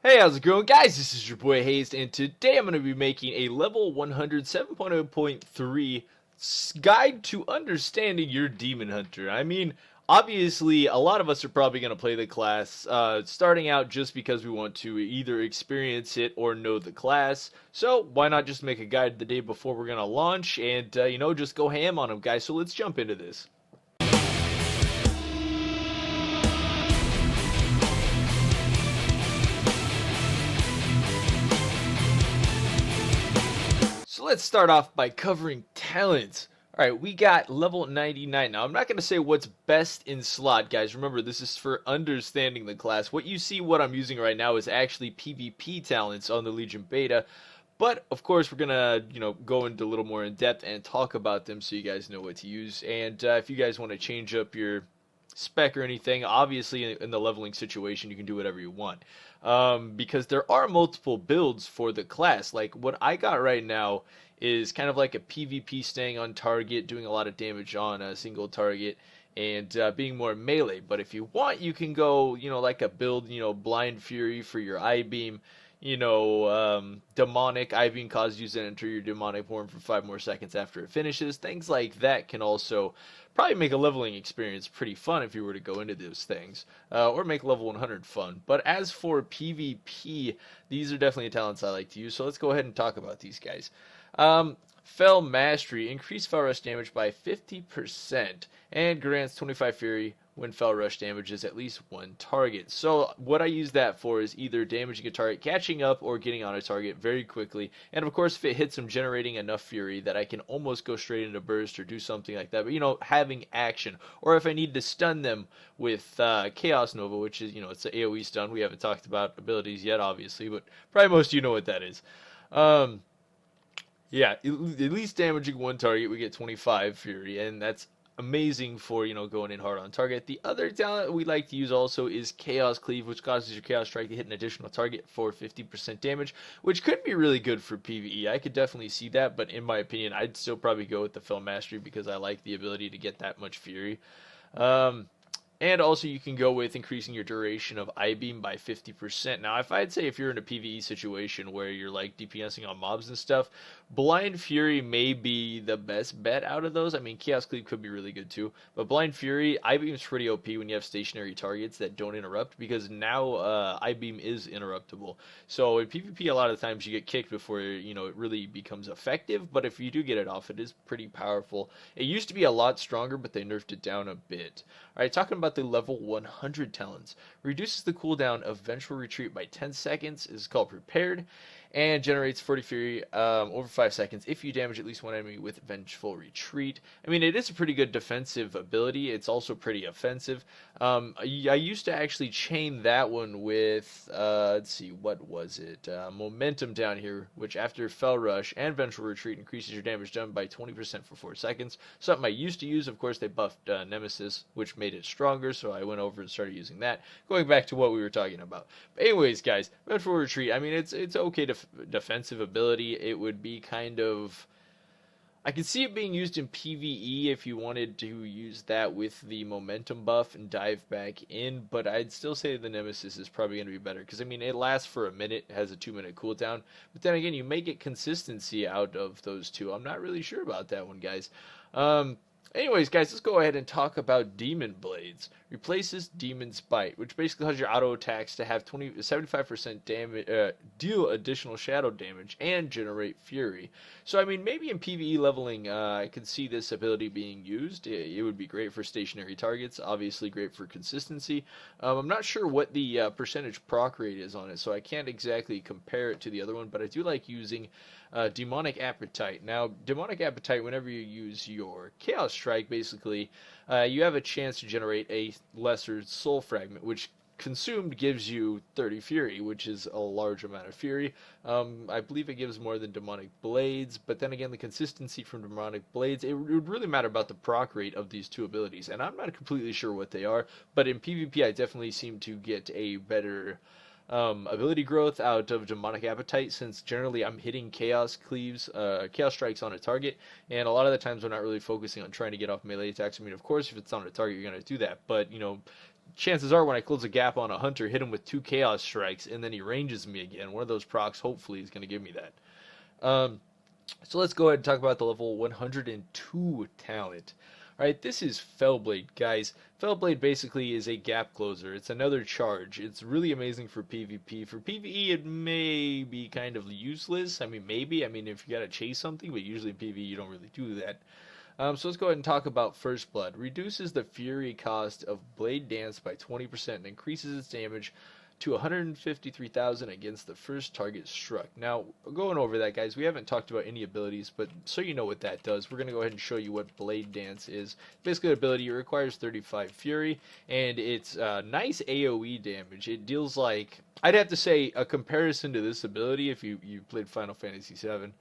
Hey, how's it going, guys? This is your boy Hayes, and today I'm going to be making a level 100 7.0.3 guide to understanding your demon hunter. Obviously, a lot of us are probably going to play the class, starting out just because we want to either experience it or know the class. So why not just make a guide the day before we're going to launch, and just go ham on them, guys. So let's jump into this. So let's start off by covering talents. Alright, we got level 99. Now, I'm not going to say what's best in slot, guys. Remember, this is for understanding the class. What you see, what I'm using right now, is actually PvP talents on the Legion Beta. But, of course, we're going to, go into a little more in depth and talk about them so you guys know what to use. And if you guys want to change up your spec or anything, obviously in the leveling situation you can do whatever you want, because there are multiple builds for the class. Like what I got right now is kind of like a PvP, staying on target, doing a lot of damage on a single target, and being more melee. But if you want, you can go, like a build, Blind Fury for your eye beam, demonic eye beam causes you to enter your demonic form for 5 more seconds after it finishes. Things like that can also probably make a leveling experience pretty fun if you were to go into those things, or make level 100 fun. But as for PvP, these are definitely talents I like to use, so let's go ahead and talk about these guys. Fell Mastery, increase Fell Rush damage by 50% and grants 25 Fury when Fell Rush damages at least one target. So what I use that for is either damaging a target, catching up, or getting on a target very quickly. And of course, if it hits them, generating enough Fury that I can almost go straight into burst or do something like that. But having action. Or if I need to stun them with Chaos Nova, which is, it's an AoE stun. We haven't talked about abilities yet, obviously, but probably most of you know what that is. Yeah, at least damaging one target, we get 25 Fury, and that's amazing for, going in hard on target. The other talent we like to use also is Chaos Cleave, which causes your Chaos Strike to hit an additional target for 50% damage, which could be really good for PvE. I could definitely see that, but in my opinion, I'd still probably go with the Fell Mastery because I like the ability to get that much Fury. And also you can go with increasing your duration of I-Beam by 50%. Now, I'd say if you're in a PvE situation where you're like DPSing on mobs and stuff, Blind Fury may be the best bet out of those. Chaos Cleave could be really good too. But Blind Fury, I-Beam is pretty OP when you have stationary targets that don't interrupt, because now I-Beam is interruptible. So in PvP, a lot of times you get kicked before, it really becomes effective. But if you do get it off, it is pretty powerful. It used to be a lot stronger, but they nerfed it down a bit. Alright, talking about the level 100 talents. Reduces the cooldown of Vengeful Retreat by 10 seconds, is called Prepared, and generates 40 Fury over 5 seconds if you damage at least one enemy with Vengeful Retreat. It is a pretty good defensive ability. It's also pretty offensive. I used to actually chain that one with, let's see, what was it? Momentum down here, which after Fell Rush and Vengeful Retreat increases your damage done by 20% for 4 seconds. Something I used to use. Of course, they buffed Nemesis, which made it stronger, so I went over and started using that. Going back to what we were talking about. But anyways, guys, Vengeful Retreat, it's okay to defensive ability. It would be kind of, I can see it being used in PvE if you wanted to use that with the momentum buff and dive back in, but I'd still say the Nemesis is probably going to be better, because it lasts for a minute, it has a 2-minute cooldown, but then again, you may get consistency out of those two. I'm not really sure about that one, guys. Anyways, guys, let's go ahead and talk about Demon Blades. Replaces Demon's Bite, which basically causes your auto attacks to have 75% damage, deal additional shadow damage, and generate Fury. So, maybe in PvE leveling, I could see this ability being used. It would be great for stationary targets, obviously great for consistency. I'm not sure what the percentage proc rate is on it, so I can't exactly compare it to the other one, but I do like using Demonic Appetite. Now, Demonic Appetite, whenever you use your Chaos Strike, basically, you have a chance to generate a lesser Soul Fragment, which consumed gives you 30 Fury, which is a large amount of Fury. I believe it gives more than Demonic Blades, but then again, the consistency from Demonic Blades, it would really matter about the proc rate of these two abilities, and I'm not completely sure what they are, but in PvP, I definitely seem to get a better ability growth out of Demonic Appetite, since generally I'm hitting Chaos Cleaves, Chaos Strikes on a target, and a lot of the times I'm not really focusing on trying to get off melee attacks. Of course, if it's on a target, you're going to do that, but, chances are when I close a gap on a hunter, hit him with 2 chaos strikes, and then he ranges me again. One of those procs hopefully is going to give me that. So let's go ahead and talk about the level 102 talent. Alright, this is Fellblade, guys. Fellblade basically is a gap closer. It's another charge. It's really amazing for PvP. For PvE, it may be kind of useless. I mean, maybe. I mean, if you gotta chase something, but usually in PvE, you don't really do that. So let's go ahead and talk about First Blood. Reduces the fury cost of Blade Dance by 20% and increases its damage to 153,000 against the first target struck. Now, going over that, guys, we haven't talked about any abilities, but so you know what that does, we're going to go ahead and show you what Blade Dance is. Basically, an ability, it requires 35 fury, and it's nice AoE damage. It deals like, I'd have to say, a comparison to this ability, if you played Final Fantasy VII,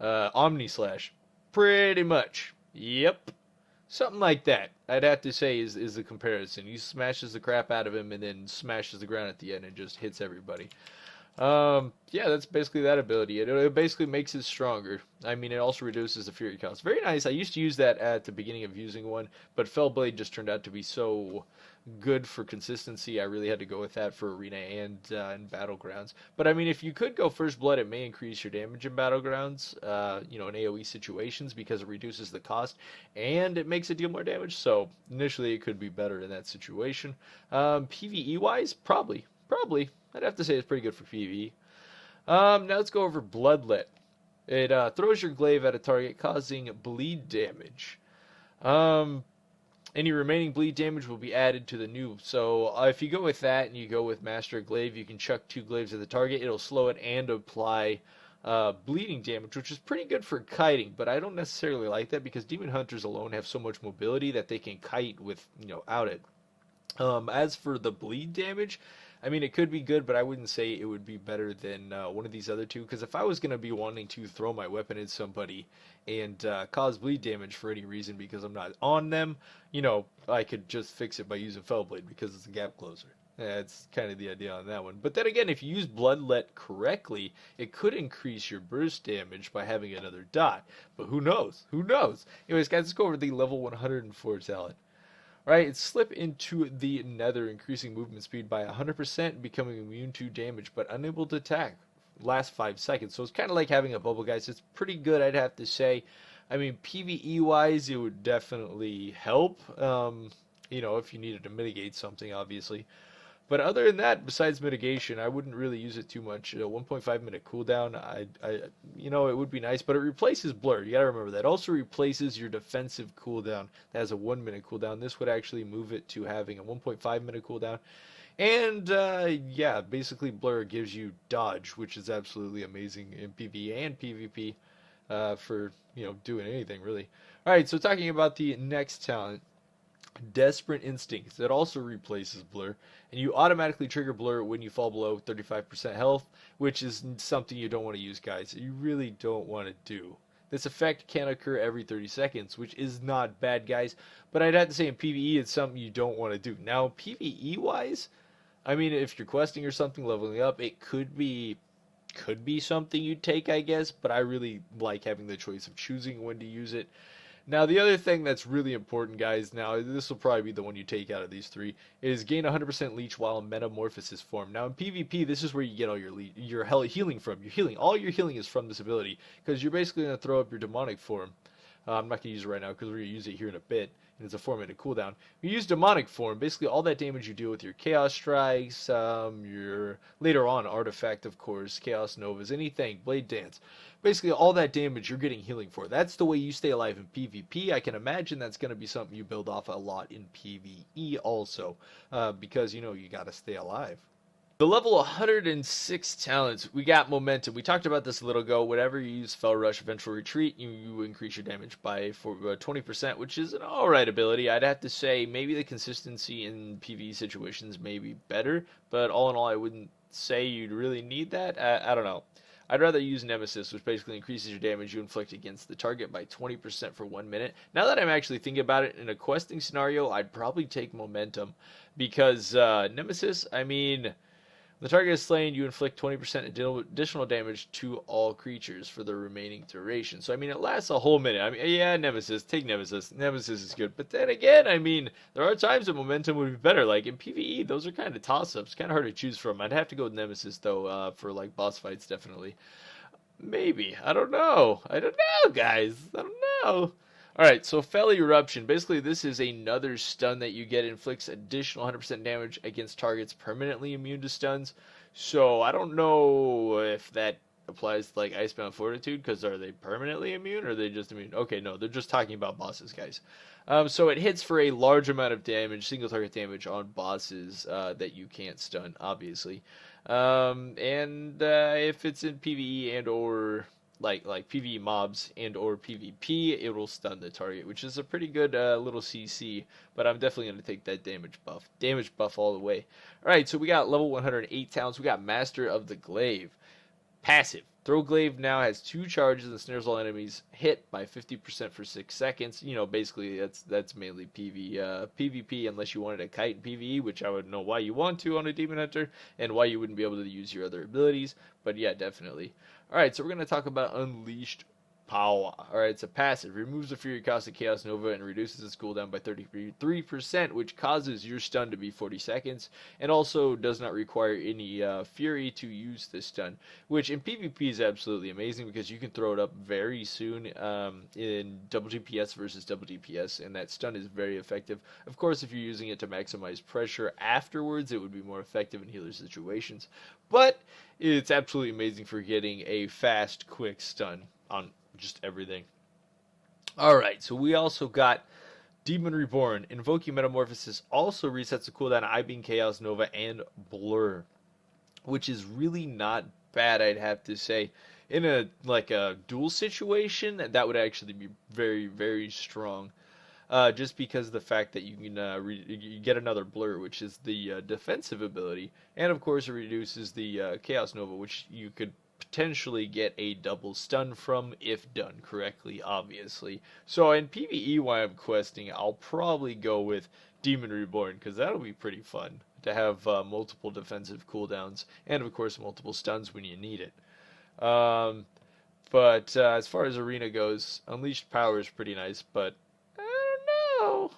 Omni Slash. Pretty much. Yep. Something like that, I'd have to say, is the comparison. He smashes the crap out of him and then smashes the ground at the end and just hits everybody. Yeah, that's basically that ability. It basically makes it stronger. I mean, it also reduces the fury cost. Very nice. I used to use that at the beginning of using one, but Fellblade just turned out to be so good for consistency. I really had to go with that for arena and in battlegrounds. But I mean, if you could go First Blood, it may increase your damage in battlegrounds, in AoE situations, because it reduces the cost and it makes it deal more damage. So initially, it could be better in that situation. PvE wise, probably. I'd have to say it's pretty good for PvE. Now let's go over Bloodlet. It throws your glaive at a target, causing bleed damage. Any remaining bleed damage will be added to the noob. So if you go with that and you go with Master Glaive, you can chuck 2 glaives at the target. It'll slow it and apply bleeding damage, which is pretty good for kiting. But I don't necessarily like that because Demon Hunters alone have so much mobility that they can kite without it. As for the bleed damage, I mean, it could be good, but I wouldn't say it would be better than one of these other two. Because if I was going to be wanting to throw my weapon at somebody and cause bleed damage for any reason because I'm not on them, I could just fix it by using Fellblade because it's a gap closer. That's kind of the idea on that one. But then again, if you use Bloodlet correctly, it could increase your burst damage by having another dot. But who knows? Who knows? Anyways, guys, let's go over the level 104 talent. Right, it's Slip into the Nether, increasing movement speed by 100%, becoming immune to damage, but unable to attack. Last 5 seconds. So it's kind of like having a bubble, guys. It's pretty good, I'd have to say. I mean, PvE-wise, it would definitely help, if you needed to mitigate something, obviously. But other than that, besides mitigation, I wouldn't really use it too much. 1.5 minute cooldown, it would be nice, but it replaces Blur. You gotta remember that. It also replaces your defensive cooldown. That has a 1 minute cooldown. This would actually move it to having a 1.5 minute cooldown. And, basically Blur gives you dodge, which is absolutely amazing in PvE and PvP for, doing anything, really. Alright, so talking about the next talent, Desperate Instincts. It also replaces Blur, and you automatically trigger Blur when you fall below 35% health, which is something you don't want to use, guys. You really don't want to do. This effect can occur every 30 seconds, which is not bad, guys, but I'd have to say in PvE it's something you don't want to do. Now, PvE-wise, I mean, if you're questing or something, leveling up, it could be something you'd take, I guess, but I really like having the choice of choosing when to use it. Now, the other thing that's really important, guys, now, this will probably be the one you take out of these three, is gain 100% leech while in Metamorphosis form. Now, in PvP, this is where you get all your healing from. All your healing is from this ability, because you're basically going to throw up your demonic form. I'm not going to use it right now, because we're going to use it here in a bit, and it's a 4-minute cooldown. You use demonic form, basically all that damage you deal with your Chaos Strikes, your, later on, Artifact, of course, Chaos Novas, anything, Blade Dance. Basically, all that damage you're getting healing for. That's the way you stay alive in PvP. I can imagine that's going to be something you build off a lot in PvE also, because, you got to stay alive. The level 106 talents, we got Momentum. We talked about this a little ago. Whenever you use Fell Rush, Eventual Retreat, you increase your damage by 20%, which is an alright ability. I'd have to say maybe the consistency in PvE situations may be better, but all in all, I wouldn't say you'd really need that. I don't know. I'd rather use Nemesis, which basically increases your damage you inflict against the target by 20% for 1 minute. Now that I'm actually thinking about it, in a questing scenario, I'd probably take Momentum, because Nemesis, I mean, The target is slain, you inflict 20% additional damage to all creatures for the remaining duration. So, I mean, it lasts a whole minute. I mean, yeah, Nemesis. Take Nemesis. Nemesis is good. But then again, I mean, there are times that Momentum would be better. Like, in PvE, those are kind of toss-ups. Kind of hard to choose from. I'd have to go with Nemesis, though, for, like, boss fights, definitely. Maybe. I don't know. I don't know, guys. I don't know. Alright, so Fell Eruption. Basically, this is another stun that you get. It inflicts additional 100% damage against targets permanently immune to stuns. So, I don't know if that applies to, like, Icebound Fortitude, because are they permanently immune, or are they just immune? Okay, no, they're just talking about bosses, guys. So it hits for a large amount of damage, single target damage on bosses that you can't stun, obviously. If it's in PvE and or like PvE mobs and or PvP, it will stun the target, which is a pretty good little CC, but I'm definitely going to take that damage buff all the way. Alright, so we got level 108 talents. We got Master of the Glaive. Passive. Throw Glaive now has 2 charges and snares all enemies hit by 50% for 6 seconds. You know, basically that's mainly PvP, unless you wanted a kite in PvE, which I would know why you want to on a Demon Hunter, and why you wouldn't be able to use your other abilities. But yeah, definitely. Alright, so we're going to talk about Unleashed Power. Alright, it's a passive. Removes the Fury cost of Chaos Nova and reduces its cooldown by 33%, which causes your stun to be 40 seconds, and also does not require any Fury to use this stun, which in PvP is absolutely amazing because you can throw it up very soon in double DPS versus double DPS, and that stun is very effective. Of course, if you're using it to maximize pressure afterwards, it would be more effective in healer situations, but it's absolutely amazing for getting a fast, quick stun on just everything. Alright, so we also got Demon Reborn. Invoking Metamorphosis also resets the cooldown of Eye-Beam, Chaos Nova, and Blur, which is really not bad, I'd have to say. In a duel situation, that would actually be very, very strong. Just because of the fact that you can you get another Blur, which is the defensive ability, and of course it reduces the Chaos Nova, which you could potentially get a double stun from if done correctly, obviously. So in PvE, while I'm questing, I'll probably go with Demon Reborn, because that'll be pretty fun to have multiple defensive cooldowns, and of course multiple stuns when you need it. But as far as arena goes, Unleashed Power is pretty nice, but I don't know.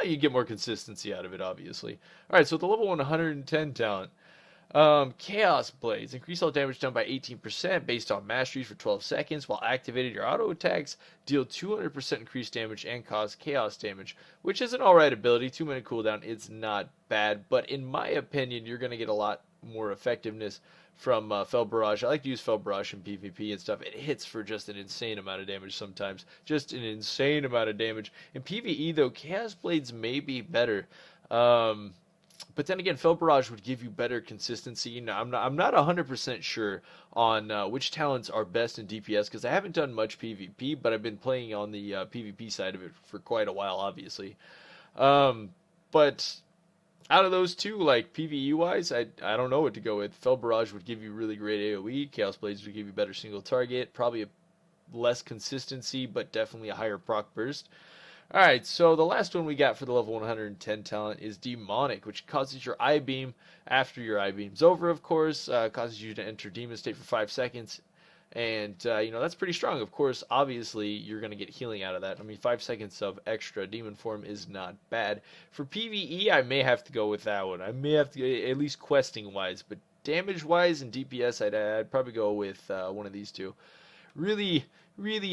You get more consistency out of it, obviously. Alright, so the level 110 talent. Chaos Blades. Increase all damage done by 18% based on masteries for 12 seconds. While activated, your auto attacks deal 200% increased damage and cause chaos damage, which is an alright ability. 2-minute cooldown, it's not bad, but in my opinion, you're going to get a lot more effectiveness from Fell Barrage. I like to use Fell Barrage in PvP and stuff. It hits for just an insane amount of damage sometimes. Just an insane amount of damage. In PvE, though, Chaos Blades may be better. But then again, Fell Barrage would give you better consistency. Now, I'm not 100% sure on which talents are best in DPS, because I haven't done much PvP, but I've been playing on the PvP side of it for quite a while, obviously. But out of those two, like PvE-wise, I don't know what to go with. Fell Barrage would give you really great AoE. Chaos Blades would give you better single target. Probably a less consistency, but definitely a higher proc burst. Alright, so the last one we got for the level 110 talent is Demonic, which causes your Eye-Beam, after your Eye-Beam's over, of course, causes you to enter Demon State for 5 seconds, and, that's pretty strong. Of course, obviously, you're going to get healing out of that. I mean, 5 seconds of extra Demon Form is not bad. For PvE, I may have to go with that one. I may have to, at least questing-wise, but damage-wise and DPS, I'd probably go with one of these two. Really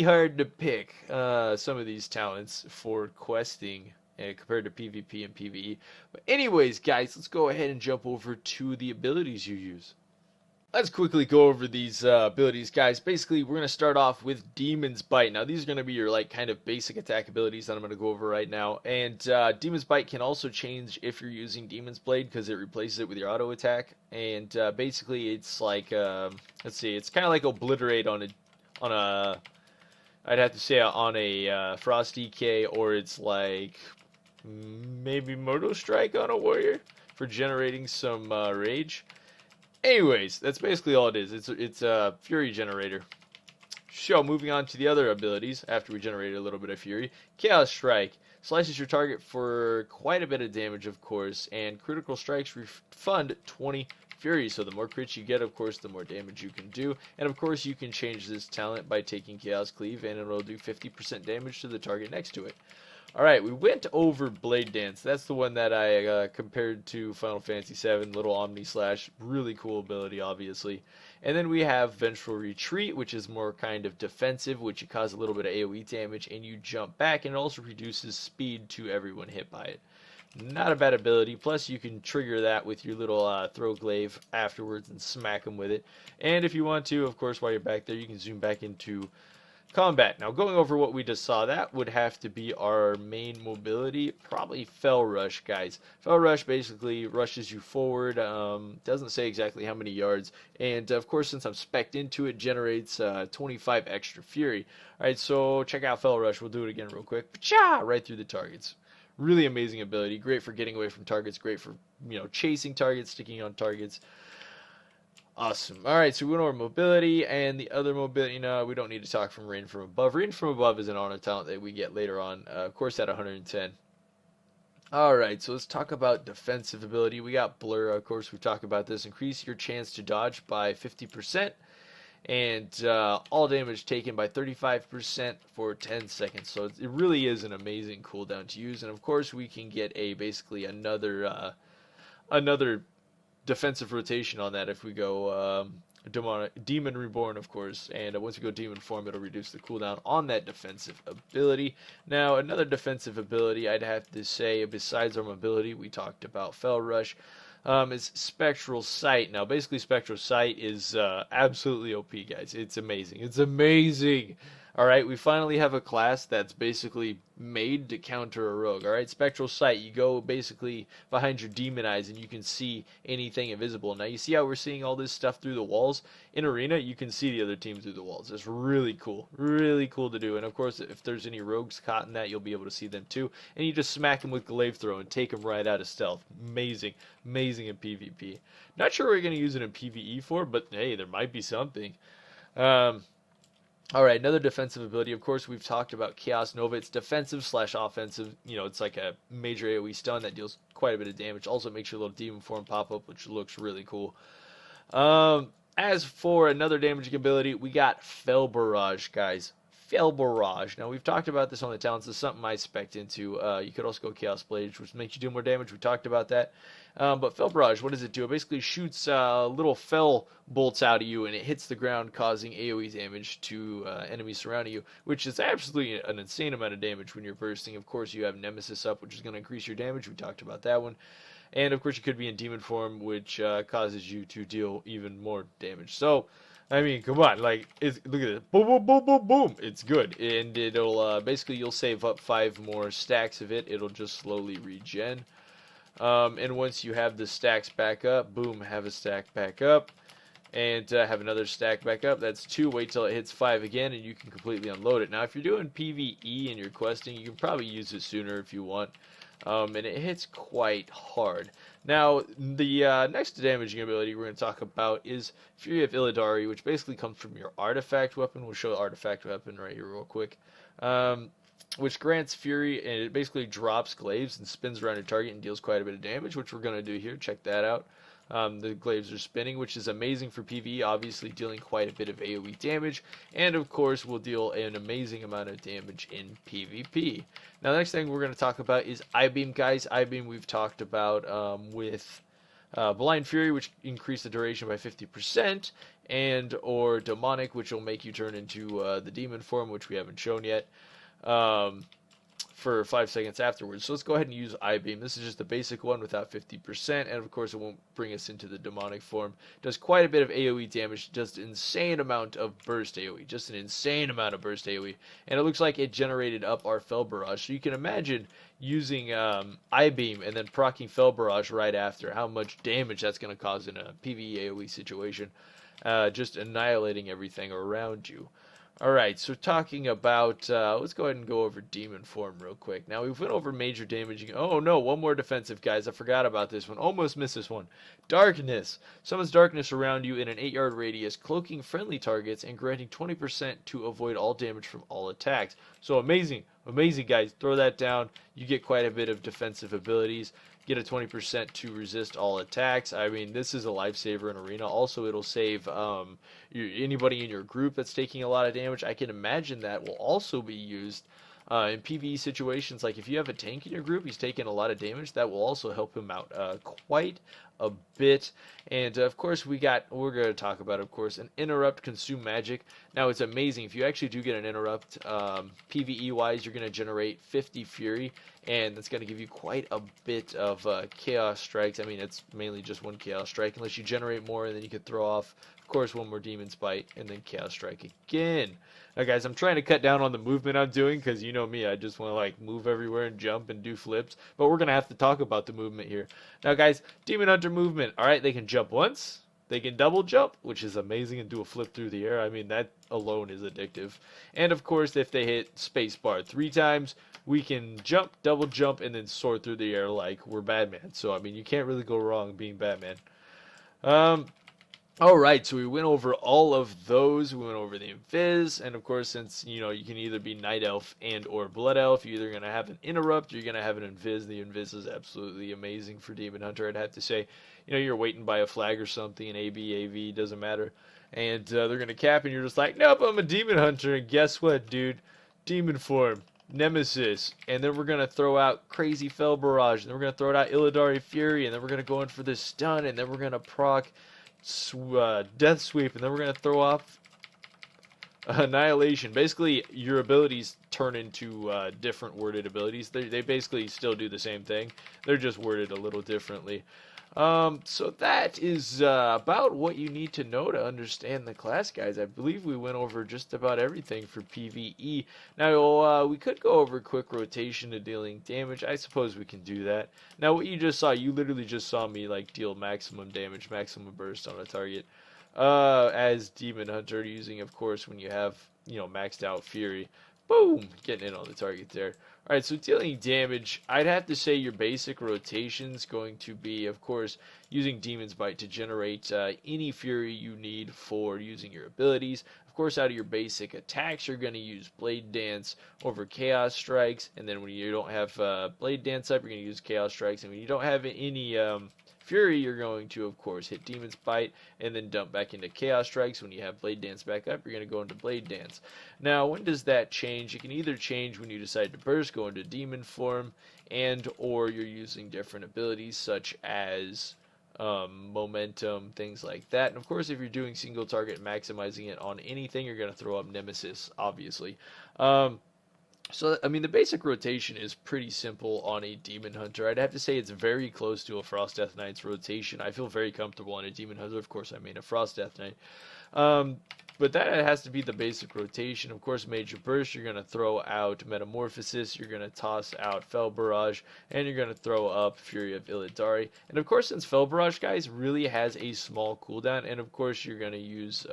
hard to pick some of these talents for questing compared to PvP and PvE. But anyways, guys, let's go ahead and jump over to the abilities you use. Let's quickly go over these abilities, guys. Basically, we're going to start off with Demon's Bite. Now, these are going to be your kind of basic attack abilities that I'm going to go over right now. And Demon's Bite can also change if you're using Demon's Blade, because it replaces it with your auto attack. And basically, it's like, let's see, it's kind of like Obliterate on a I'd have to say on a Frost DK, or it's like maybe Mortal Strike on a Warrior for generating some rage. Anyways, that's basically all it is. It's a Fury generator. So, moving on to the other abilities, after we generated a little bit of Fury. Chaos Strike. Slices your target for quite a bit of damage, of course, and critical strikes refund 20 Fury. So the more crits you get, of course, the more damage you can do. And of course, you can change this talent by taking Chaos Cleave, and it'll do 50% damage to the target next to it. Alright, we went over Blade Dance. That's the one that I compared to Final Fantasy VII, little Omni Slash. Really cool ability, obviously. And then we have Vengeful Retreat, which is more kind of defensive, which you cause a little bit of AoE damage, and you jump back, and it also reduces speed to everyone hit by it. Not a bad ability, plus you can trigger that with your little throw glaive afterwards and smack them with it. And if you want to, of course, while you're back there, you can zoom back into combat. Now, going over what we just saw, that would have to be our main mobility, probably Fell Rush, guys. Fell Rush basically rushes you forward, doesn't say exactly how many yards, and of course, since I'm spec'd into it, generates 25 extra fury. Alright, so check out Fell Rush. We'll do it again real quick. Pacha! Right through the targets. Really amazing ability, great for getting away from targets, great for, chasing targets, sticking on targets. Awesome. Alright, so we went over mobility, and the other mobility, we don't need to talk from Rain from Above. Rain from Above is an honor talent that we get later on, of course at 110. Alright, so let's talk about defensive ability. We got Blur, of course, we've talked about this. Increase your chance to dodge by 50%, and all damage taken by 35% for 10 seconds. So it really is an amazing cooldown to use, and of course we can get basically another defensive rotation on that if we go Demon Reborn, of course, and once we go Demon Form, it'll reduce the cooldown on that defensive ability. Now, another defensive ability I'd have to say, besides our mobility, we talked about Fell Rush, is Spectral Site. Now, basically, Spectral Site is absolutely OP, guys. It's amazing. It's amazing! Alright, we finally have a class that's basically made to counter a rogue. Alright, Spectral Sight, you go basically behind your demon eyes and you can see anything invisible. Now you see how we're seeing all this stuff through the walls? In Arena, you can see the other team through the walls. It's really cool to do. And of course, if there's any rogues caught in that, you'll be able to see them too. And you just smack them with Glaive Throw and take them right out of stealth. Amazing in PvP. Not sure what we're going to use it in PvE for, but hey, there might be something. Alright, another defensive ability. Of course, we've talked about Chaos Nova. It's defensive / offensive. It's like a major AoE stun that deals quite a bit of damage. Also makes your little demon form pop up, which looks really cool. As for another damaging ability, we got Fell Barrage, guys. Fell Barrage. Now, we've talked about this on the talents. This is something I spec'd into. You could also go Chaos Blade, which makes you do more damage. We talked about that. But Fell Barrage, what does it do? It basically shoots little fell bolts out of you, and it hits the ground, causing AoE damage to enemies surrounding you, which is absolutely an insane amount of damage when you're bursting. Of course, you have Nemesis up, which is going to increase your damage. We talked about that one. And, of course, you could be in Demon Form, which causes you to deal even more damage. So, I mean, come on, look at it, boom, boom, boom, boom, boom, it's good, and it'll, basically, you'll save up 5 more stacks of it, it'll just slowly regen, and once you have the stacks back up, boom, have a stack back up, and have another stack back up. That's 2, wait till it hits 5 again, and you can completely unload it. Now, if you're doing PvE and you're questing, you can probably use it sooner if you want. And it hits quite hard. Now, the next damaging ability we're going to talk about is Fury of Illidari, which basically comes from your artifact weapon. We'll show the artifact weapon right here real quick. Which grants Fury, and it basically drops glaives and spins around your target and deals quite a bit of damage, which we're going to do here. Check that out. The glaives are spinning, which is amazing for PvE, obviously dealing quite a bit of AoE damage, and of course will deal an amazing amount of damage in PvP. Now the next thing we're going to talk about is I-Beam, guys. I-Beam we've talked about with Blind Fury, which increase the duration by 50%, and or Demonic, which will make you turn into the demon form, which we haven't shown yet. For 5 seconds afterwards. So let's go ahead and use I-Beam. This is just the basic one without 50%, and of course it won't bring us into the demonic form. Does quite a bit of AoE damage, just an insane amount of burst AoE, and it looks like it generated up our Fell Barrage. So you can imagine using I-Beam and then proccing Fell Barrage right after, how much damage that's going to cause in a PvE AoE situation, just annihilating everything around you. Alright, so talking about, let's go ahead and go over Demon Form real quick. Now, we've went over major damaging. Oh, no, one more defensive, guys. I forgot about this one. Almost missed this one. Darkness. Summons darkness around you in an 8-yard radius, cloaking friendly targets and granting 20% to avoid all damage from all attacks. So, amazing, guys. Throw that down. You get quite a bit of defensive abilities. get a 20% to resist all attacks. I mean, this is a lifesaver in Arena. Also, it'll save anybody in your group that's taking a lot of damage. I can imagine that will also be used in PvE situations. Like if you have a tank in your group, he's taking a lot of damage, that will also help him out quite a bit. And of course we're going to talk about, of course, an interrupt, consume magic. Now it's amazing if you actually do get an interrupt. PvE wise, you're going to generate 50 fury, and that's going to give you quite a bit of chaos strikes. I mean, it's mainly just one chaos strike unless you generate more, and then you could throw off, of course, one more demon's bite and then chaos strike again. Now guys, I'm trying to cut down on the movement I'm doing because you know me, I just want to like move everywhere and jump and do flips, but we're going to have to talk about the movement here. Now guys, Demon Hunter movement, alright, they can jump once, they can double jump, which is amazing, and do a flip through the air. I mean, that alone is addictive. And of course, if they hit spacebar 3 times, we can jump, double jump, and then soar through the air like we're Batman. So I mean, you can't really go wrong being Batman. Alright, so we went over all of those. We went over the Invis, and of course, since, you know, you can either be Night Elf and or Blood Elf, you're either going to have an Interrupt, or you're going to have an Invis. The Invis is absolutely amazing for Demon Hunter, I'd have to say. You know, you're waiting by a flag or something, an AB, AV, doesn't matter. And they're going to cap, and you're just like, nope, I'm a Demon Hunter, and guess what, dude? Demon form, Nemesis, and then we're going to throw out Crazy Fell Barrage, and then we're going to throw out Illidari Fury, and then we're going to go in for this stun, and then we're going to proc Death Sweep, and then we're going to throw off Annihilation. Basically, your abilities turn into different worded abilities. They basically still do the same thing. They're just worded a little differently. So that is about what you need to know to understand the class, guys. I believe we went over just about everything for PvE. Now, we could go over quick rotation to dealing damage. I suppose we can do that. Now, what you just saw, you literally just saw me like deal maximum damage, maximum burst on a target as Demon Hunter, using, of course, when you have, you know, maxed out Fury. Boom! Getting in on the target there. Alright, so dealing damage, I'd have to say your basic rotation's going to be, of course, using Demon's Bite to generate any fury you need for using your abilities. Of course, out of your basic attacks, you're going to use Blade Dance over Chaos Strikes, and then when you don't have Blade Dance up, you're going to use Chaos Strikes, and when you don't have any Fury, you're going to, of course, hit Demon's Bite and then dump back into Chaos Strikes. When you have Blade Dance back up, you're going to go into Blade Dance. Now, when does that change? It can either change when you decide to burst, go into Demon form, and or you're using different abilities such as momentum, things like that. And of course, if you're doing single target, maximizing it on anything, you're going to throw up Nemesis, obviously. So, I mean, the basic rotation is pretty simple on a Demon Hunter. I'd have to say it's very close to a Frost Death Knight's rotation. I feel very comfortable on a Demon Hunter. Of course, I mean a Frost Death Knight. But that has to be the basic rotation. Of course, Major Burst, you're going to throw out Metamorphosis, you're going to toss out Fell Barrage, and you're going to throw up Fury of Illidari. And of course, since Fell Barrage, guys, really has a small cooldown, and of course, you're going to use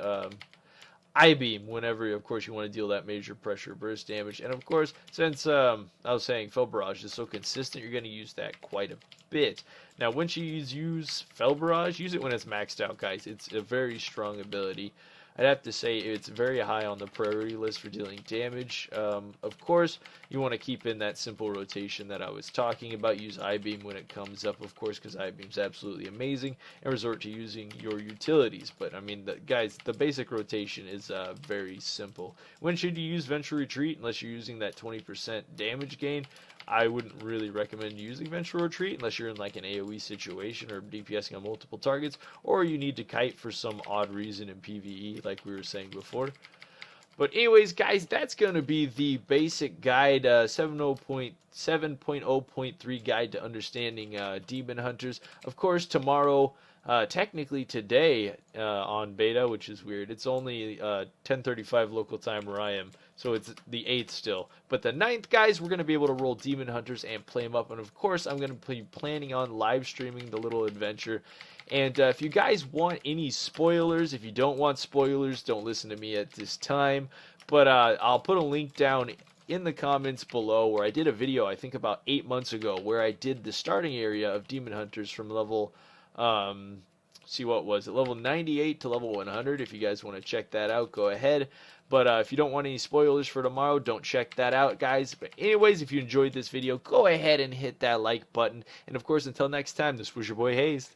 I-Beam whenever, of course, you want to deal that major pressure burst damage. And of course, since I was saying Fell Barrage is so consistent, you're going to use that quite a bit. Now, once you use Fell Barrage, use it when it's maxed out, guys. It's a very strong ability. I'd have to say it's very high on the priority list for dealing damage. Of course, you want to keep in that simple rotation that I was talking about. Use I-Beam when it comes up, of course, because I-Beam's absolutely amazing, and resort to using your utilities. But, I mean, guys, the basic rotation is very simple. When should you use Vengeful Retreat? Unless you're using that 20% damage gain, I wouldn't really recommend using Vengeful Retreat unless you're in like an AoE situation or DPSing on multiple targets, or you need to kite for some odd reason in PvE like we were saying before. But anyways, guys, that's going to be the basic guide, 7.0.3 guide to understanding Demon Hunters. Of course, tomorrow, technically today on beta, which is weird, it's only 10:35 local time where I am. So it's the 8th still. But the 9th, guys, we're going to be able to roll Demon Hunters and play them up. And of course, I'm going to be planning on live streaming the little adventure. And if you guys want any spoilers, if you don't want spoilers, don't listen to me at this time. But I'll put a link down in the comments below where I did a video, I think about 8 months ago, where I did the starting area of Demon Hunters from level see what was it, level 98 to level 100. If you guys want to check that out, go ahead. But if you don't want any spoilers for tomorrow, don't check that out, guys. But anyways, if you enjoyed this video, go ahead and hit that like button. And of course, until next time, this was your boy Hayes.